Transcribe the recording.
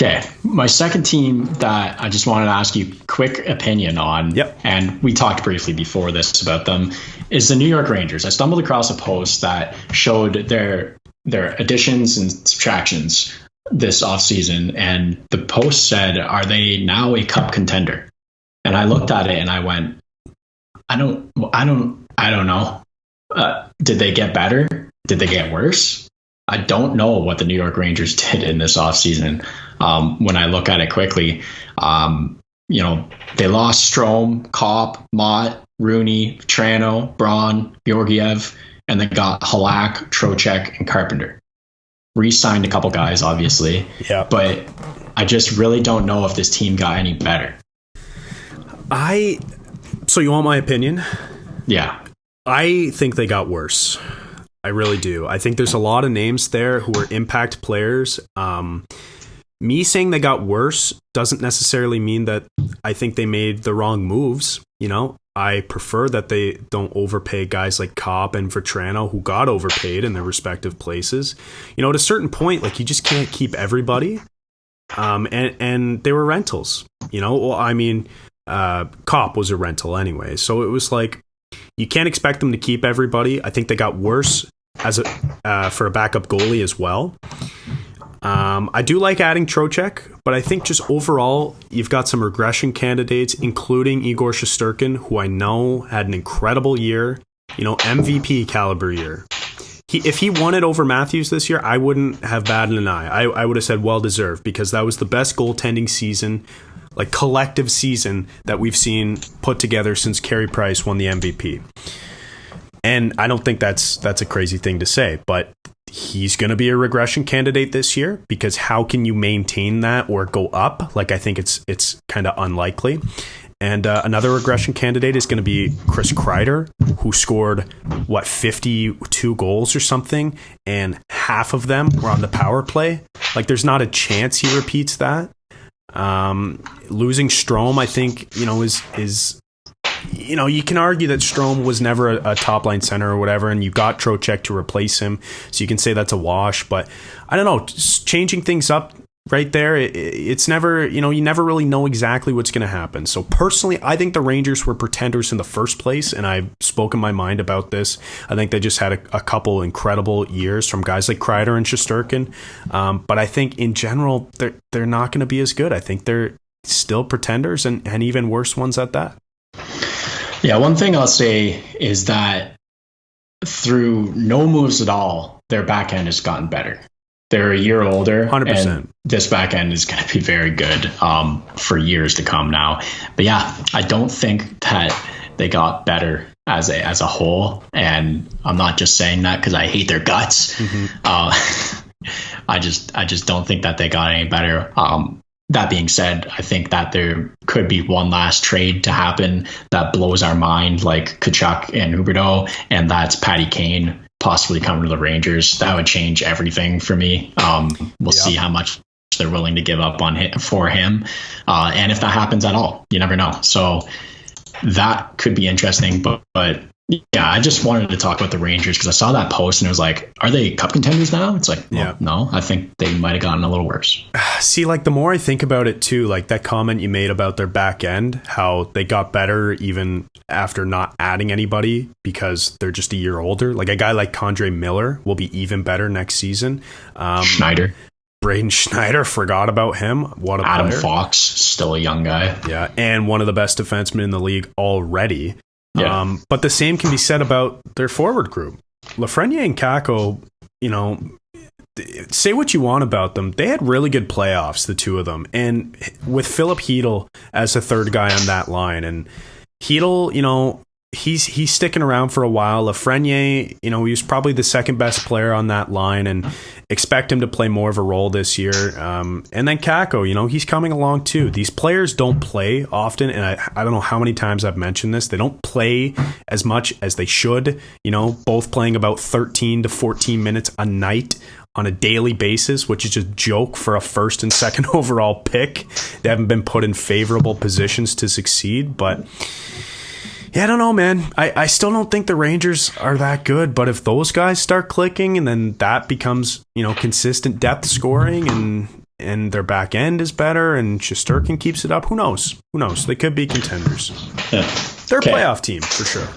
Okay, my second team that I just wanted to ask you quick opinion on, and we talked briefly before this about them, is the New York Rangers. I stumbled across a post that showed their additions and subtractions this offseason, and the post said, "Are they now a cup contender?" And I looked at it and I went, I don't know. Did they get better? Did they get worse? I don't know what the New York Rangers did in this offseason. When I look at it quickly, they lost Strome, Kopp, Mott, Rooney, Trano, Braun, Georgiev, and they got Halak, Trocheck, and Carpenter. Re-signed a couple guys, obviously. Yeah. But I just really don't know if this team got any better. So you want my opinion? Yeah. I think they got worse. I really do. I think there's a lot of names there who are impact players. Me saying they got worse doesn't necessarily mean that I think they made the wrong moves. I prefer that they don't overpay guys like Kopp and Vatrano, who got overpaid in their respective places. At a certain point, like, you just can't keep everybody. And they were rentals. Kopp was a rental anyway, so it was like, you can't expect them to keep everybody. I think they got worse for a backup goalie as well. I do like adding Trocheck, but I think just overall, you've got some regression candidates, including Igor Shesterkin, who I know had an incredible year, MVP caliber year. If he won it over Matthews this year, I wouldn't have batted an eye. I would have said well-deserved, because that was the best goaltending season, like collective season, that we've seen put together since Carey Price won the MVP. And I don't think that's a crazy thing to say, but he's going to be a regression candidate this year, because how can you maintain that or go up? Like, I think it's kind of unlikely. And another regression candidate is going to be Chris Kreider, who scored 52 goals or something, and half of them were on the power play. Like, there's not a chance he repeats that. Losing Strome, I think, is you can argue that Strome was never a top line center or whatever, and you got Trocheck to replace him, so you can say that's a wash. But I don't know, just changing things up right there, it's never, you never really know exactly what's going to happen. So personally, I think the Rangers were pretenders in the first place, and I've spoken my mind about this. I think they just had a couple incredible years from guys like Kreider and Shesterkin. But I think in general, they're not going to be as good. I think they're still pretenders, and even worse ones at that. Yeah, one thing I'll say is that through no moves at all, their back end has gotten better. They're a year older, 100%. And this back end is going to be very good for years to come now. But yeah, I don't think that they got better as a whole, and I'm not just saying that because I hate their guts. Mm-hmm. I just don't think that they got any better. That being said, I think that there could be one last trade to happen that blows our mind, like Tkachuk and Huberdeau, and that's Patty Kane possibly coming to the Rangers. That would change everything for me. We'll see how much they're willing to give up for him, and if that happens at all. You never know. So that could be interesting. But yeah, I just wanted to talk about the Rangers because I saw that post and it was like, are they cup contenders now? It's like, well, no, I think they might have gotten a little worse. See, like, the more I think about it too, like that comment you made about their back end, how they got better even after not adding anybody because they're just a year older. Like a guy like K'Andre Miller will be even better next season. Braden Schneider, forgot about him. What a Adam player. Fox, still a young guy. Yeah, and one of the best defensemen in the league already. Yeah. But the same can be said about their forward group. Lafreniere and Kakko, say what you want about them. They had really good playoffs, the two of them. And with Philip Hedl as a third guy on that line. And Hedl, he's sticking around for a while. Lafreniere, he was probably the second best player on that line, and expect him to play more of a role this year. And then Kakko, he's coming along too. These players don't play often, and I don't know how many times I've mentioned this. They don't play as much as they should. Both playing about 13 to 14 minutes a night on a daily basis, which is a joke for a first and second overall pick. They haven't been put in favorable positions to succeed, but yeah, I don't know, man. I still don't think the Rangers are that good, but if those guys start clicking and then that becomes, consistent depth scoring and, and their back end is better and Shesterkin keeps it up, who knows? They could be contenders. Yeah. They're a playoff team for sure.